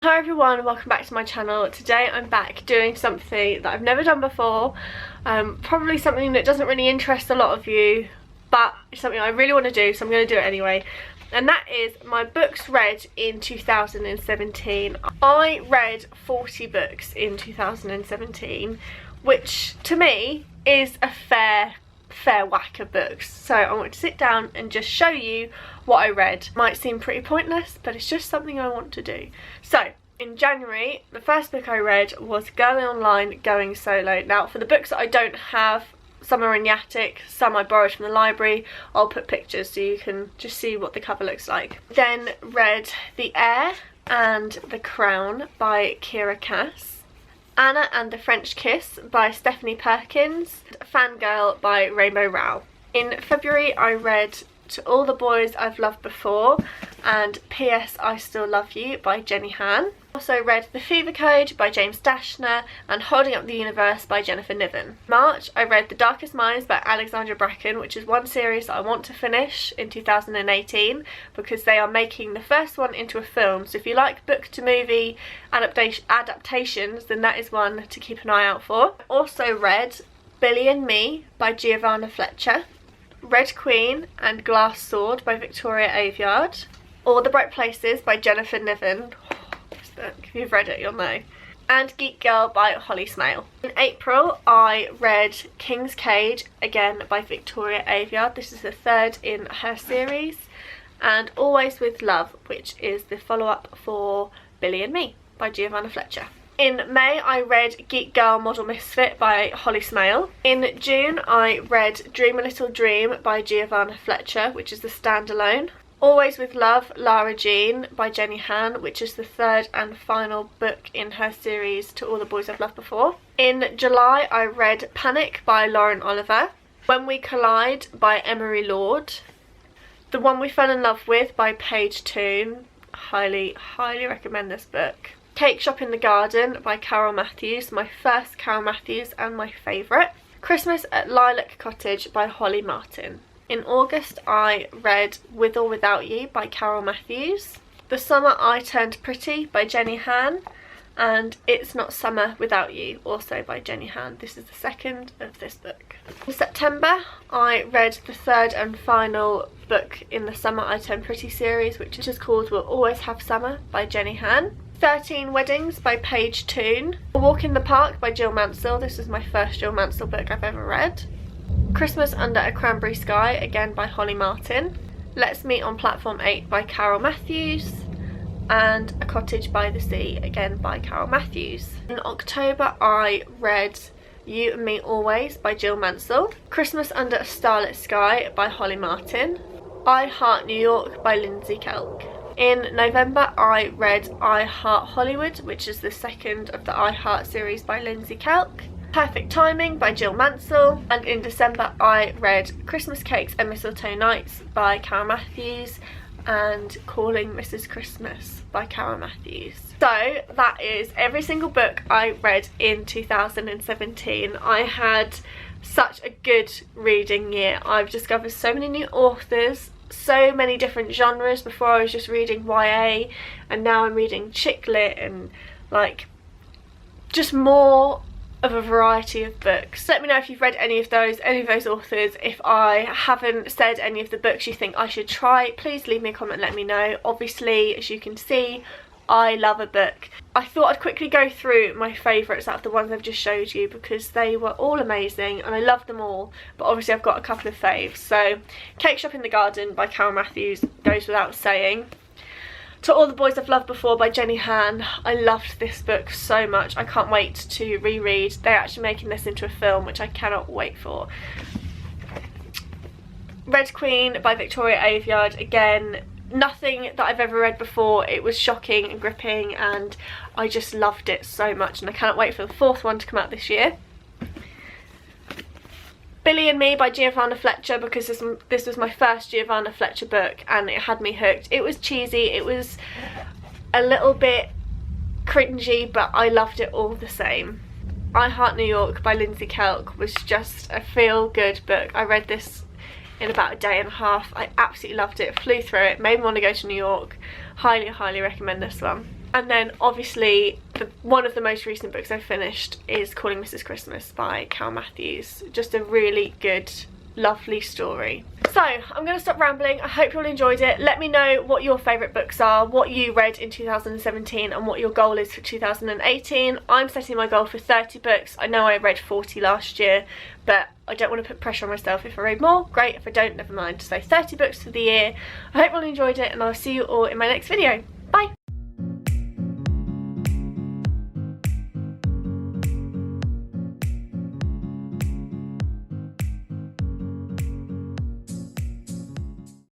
Hi everyone, welcome back to my channel. Today I'm back doing something that I've never done before, probably something that doesn't really interest a lot of you, but it's something I really want to do, so I'm going to do it anyway. And that is my books read in 2017. I read 40 books in 2017, which to me is a fair whack of books. So I want to sit down and just show you what I read. Might seem pretty pointless, but it's just something I want to do. So in January, the first book I read was Girl Online Going Solo. Now for the books that I don't have, some are in the attic, some I borrowed from the library, I'll put pictures so you can just see what the cover looks like. Then read The Heir and The Crown by Kira Cass, Anna and the French Kiss by Stephanie Perkins, Fangirl by Rainbow Rowell. In February I read To All the Boys I've Loved Before and P.S. I Still Love You by Jenny Han. Also read The Fever Code by James Dashner and Holding Up the Universe by Jennifer Niven. March I read The Darkest Minds by Alexandra Bracken, which is one series that I want to finish in 2018 because they are making the first one into a film. So if you like book to movie adaptations, then that is one to keep an eye out for. Also read Billy and Me by Giovanna Fletcher, Red Queen and Glass Sword by Victoria Aveyard, All the Bright Places by Jennifer Niven. If you've read it, you'll know. And Geek Girl by Holly Smale. In April, I read King's Cage, again by Victoria Aveyard. This is the third in her series. And Always With Love, which is the follow-up for Billy and Me by Giovanna Fletcher. In May, I read Geek Girl Model Misfit by Holly Smale. In June, I read Dream a Little Dream by Giovanna Fletcher, which is the standalone. Always With Love, Lara Jean by Jenny Han, which is the third and final book in her series To All the Boys I've Loved Before. In July, I read Panic by Lauren Oliver, When We Collide by Emery Lord, The One We Fell in Love With by Paige Toon. Highly recommend this book. Cake Shop in the Garden by Carol Matthews, my first Carol Matthews and my favourite. Christmas at Lilac Cottage by Holly Martin. In August I read With or Without You by Carol Matthews, The Summer I Turned Pretty by Jenny Han, and It's Not Summer Without You, also by Jenny Han. This is the second of this book. In September I read the third and final book in the Summer I Turned Pretty series, which is called We'll Always Have Summer by Jenny Han. 13 Weddings by Paige Toon, A Walk in the Park by Jill Mansell. This is my first Jill Mansell book I've ever read. Christmas Under a Cranberry Sky, again by Holly Martin. Let's Meet on Platform 8 by Carol Matthews, and A Cottage by the Sea, again by Carol Matthews. In October I read You and Me Always by Jill Mansell, Christmas Under a Starlit Sky by Holly Martin, I Heart New York by Lindsay Kelk. In November I read I Heart Hollywood, which is the second of the I Heart series by Lindsay Kelk, Perfect Timing by Jill Mansell, and in December I read Christmas Cakes and Mistletoe Nights by Carol Matthews and Calling Mrs. Christmas by Carol Matthews. So that is every single book I read in 2017. I had such a good reading year. I've discovered so many new authors, so many different genres. Before I was just reading YA, and now I'm reading chick lit and like just more of a variety of books. Let me know if you've read any of those authors. If I haven't said any of the books you think I should try, please leave me a comment and let me know. Obviously, as you can see, I love a book. I thought I'd quickly go through my favourites out of the ones I've just showed you because they were all amazing and I love them all, but obviously I've got a couple of faves. So Cake Shop in the Garden by Carol Matthews goes without saying. To All the Boys I've Loved Before by Jenny Han. I loved this book so much. I can't wait to reread. They're actually making this into a film, which I cannot wait for. Red Queen by Victoria Aveyard. Again, nothing that I've ever read before. It was shocking and gripping and I just loved it so much, and I cannot wait for the fourth one to come out this year. Billy and Me by Giovanna Fletcher, because this was my first Giovanna Fletcher book and it had me hooked. It was cheesy, it was a little bit cringy, but I loved it all the same. I Heart New York by Lindsay Kelk was just a feel-good book. I read this in about a day and a half. I absolutely loved it, flew through it, made me want to go to New York. Highly recommend this one. And then obviously one of the most recent books I've finished is Calling Mrs. Christmas by Carol Matthews. Just a really good, lovely story. So I'm going to stop rambling. I hope you all enjoyed it. Let me know what your favourite books are, what you read in 2017 and what your goal is for 2018. I'm setting my goal for 30 books. I know I read 40 last year, but I don't want to put pressure on myself. If I read more, great. If I don't, never mind. So 30 books for the year. I hope you all enjoyed it, and I'll see you all in my next video.